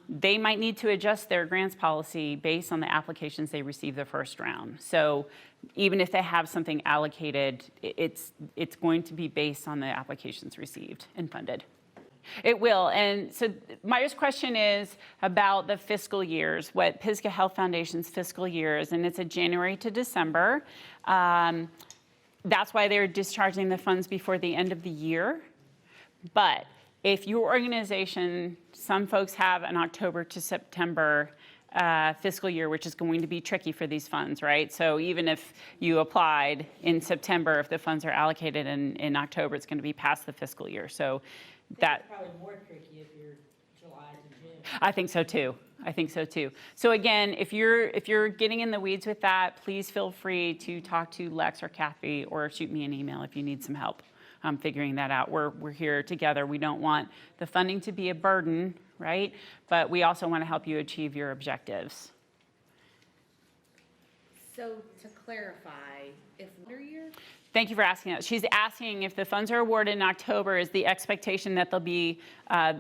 They might need to adjust their grants policy based on the applications they receive the first round. So even if they have something allocated, it's going to be based on the applications received and funded. It will. And so Myra's question is about the fiscal years, what Pisgah Health Foundation's fiscal year is, and it's a January to December. That's why they're discharging the funds before the end of the year. But if your organization, some folks have an October to September fiscal year, which is going to be tricky for these funds, right? So even if you applied in September, if the funds are allocated in October, it's going to be past the fiscal year. So that's probably more tricky if you're July to June. I think so too. So again, if you're getting in the weeds with that, please feel free to talk to Lex or Kathy or shoot me an email if you need some help figuring that out. We're here together. We don't want the funding to be a burden, right? But we also want to help you achieve your objectives. So to clarify, if under year? Thank you for asking that. She's asking if the funds are awarded in October, is the expectation that they'll be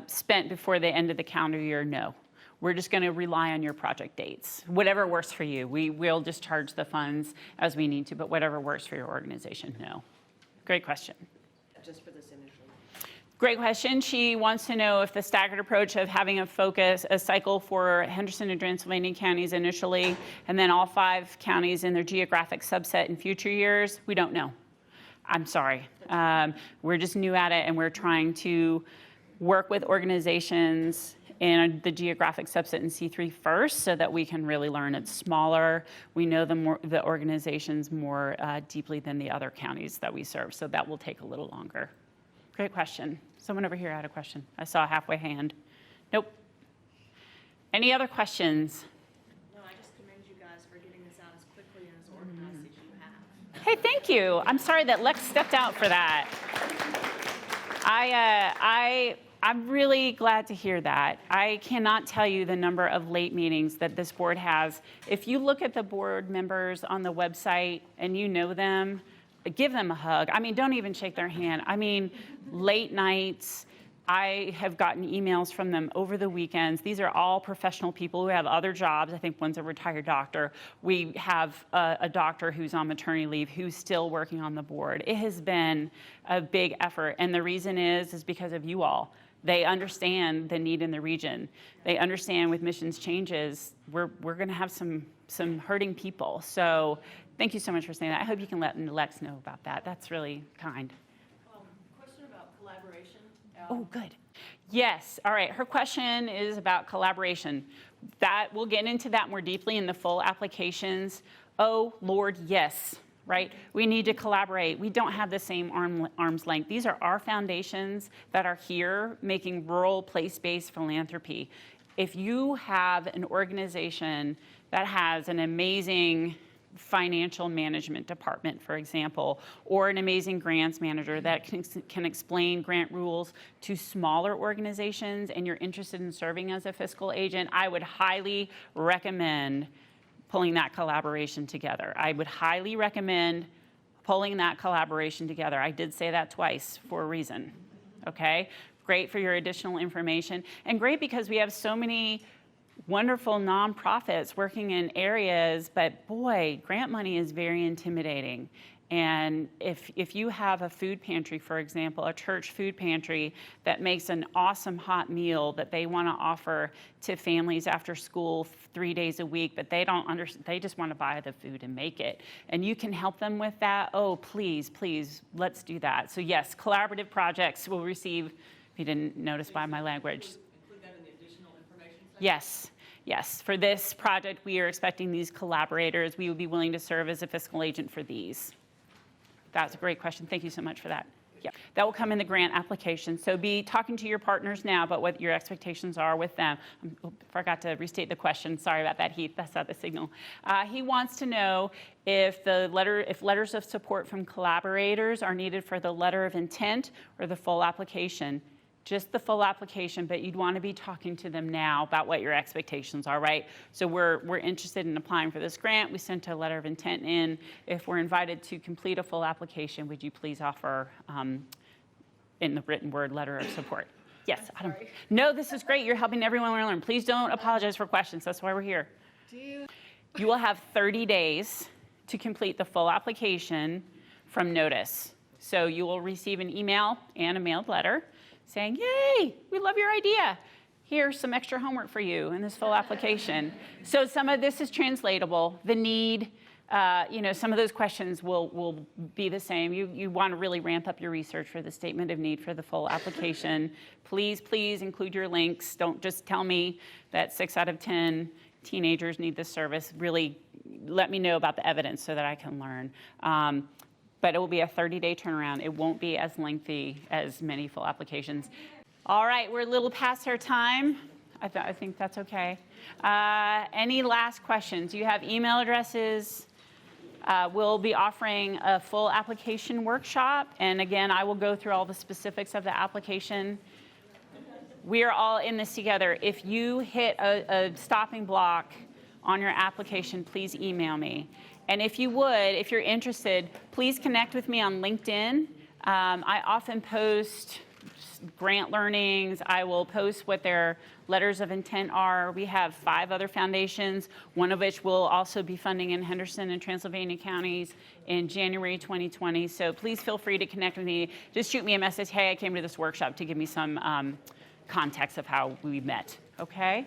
spent before the end of the calendar year? No. We're just going to rely on your project dates. Whatever works for you. We will discharge the funds as we need to, but whatever works for your organization, no. Great question. Just for this initial. Great question. She wants to know if the staggered approach of having a cycle for Henderson and Transylvania counties initially, and then all 5 counties in their geographic subset in future years, we don't know. I'm sorry. We're just new at it, and we're trying to work with organizations in the geographic subset in C3 first so that we can really learn. It's smaller. We know the organizations more deeply than the other counties that we serve, so that will take a little longer. Great question. Someone over here had a question. I saw a halfway hand. Nope. Any other questions? No, I just commend you guys for getting this out as quickly and as organized as you have. Hey, thank you. I'm sorry that Lex stepped out for that. I'm really glad to hear that. I cannot tell you the number of late meetings that this board has. If you look at the board members on the website and you know them, give them a hug. I mean, don't even shake their hand. I mean, late nights. I have gotten emails from them over the weekends. These are all professional people who have other jobs. I think one's a retired doctor. We have a doctor who's on maternity leave who's still working on the board. It has been a big effort, and the reason is because of you all. They understand the need in the region. They understand with missions changes, we're going to have some hurting people. So thank you so much for saying that. I hope you can let Lex know about that. That's really kind. Question about collaboration. Oh, good. Yes. All right. Her question is about collaboration. We'll get into that more deeply in the full applications. Oh, Lord, yes. Right? We need to collaborate. We don't have the same arm's length. These are our foundations that are here making rural place-based philanthropy. If you have an organization that has an amazing financial management department, for example, or an amazing grants manager that can explain grant rules to smaller organizations, and you're interested in serving as a fiscal agent, I would highly recommend pulling that collaboration together. I would highly recommend pulling that collaboration together. I did say that twice for a reason, okay? Great for your additional information, and great because we have so many wonderful nonprofits working in areas, but boy, grant money is very intimidating. And if you have a food pantry, for example, a church food pantry that makes an awesome hot meal that they want to offer to families after school 3 days a week, but they don't understand, they just want to buy the food and make it, and you can help them with that, oh, please, please, let's do that. So yes, collaborative projects will receive, if you didn't notice by my language. Include that in the additional information section? Yes. Yes, for this project, we are expecting these collaborators. We would be willing to serve as a fiscal agent for these. That's a great question. Thank you so much for that. Yeah, that will come in the grant application. So be talking to your partners now about what your expectations are with them. I forgot to restate the question. Sorry about that, Heath. That's not the signal. He wants to know if letters of support from collaborators are needed for the letter of intent or the full application. Just the full application, but you'd want to be talking to them now about what your expectations are, right? So we're interested in applying for this grant. We sent a letter of intent in. If we're invited to complete a full application, would you please offer in the written word letter of support? Yes, Adam. No, this is great. You're helping everyone learn. Please don't apologize for questions. That's why we're here. You will have 30 days to complete the full application from notice. So you will receive an email and a mailed letter saying, yay, we love your idea. Here's some extra homework for you in this full application. So some of this is translatable. The need, some of those questions will be the same. You want to really ramp up your research for the statement of need for the full application. Please, please include your links. Don't just tell me that 6 out of 10 teenagers need this service. Really let me know about the evidence so that I can learn. But it will be a 30-day turnaround. It won't be as lengthy as many full applications. All right, we're a little past our time. I think that's okay. Any last questions? You have email addresses. We'll be offering a full application workshop. And again, I will go through all the specifics of the application. We are all in this together. If you hit a stopping block on your application, please email me. And if you're interested, please connect with me on LinkedIn. I often post grant learnings. I will post what their letters of intent are. We have 5 other foundations, one of which will also be funding in Henderson and Transylvania counties in January 2020. So please feel free to connect with me. Just shoot me a message, hey, I came to this workshop, to give me some context of how we met, okay?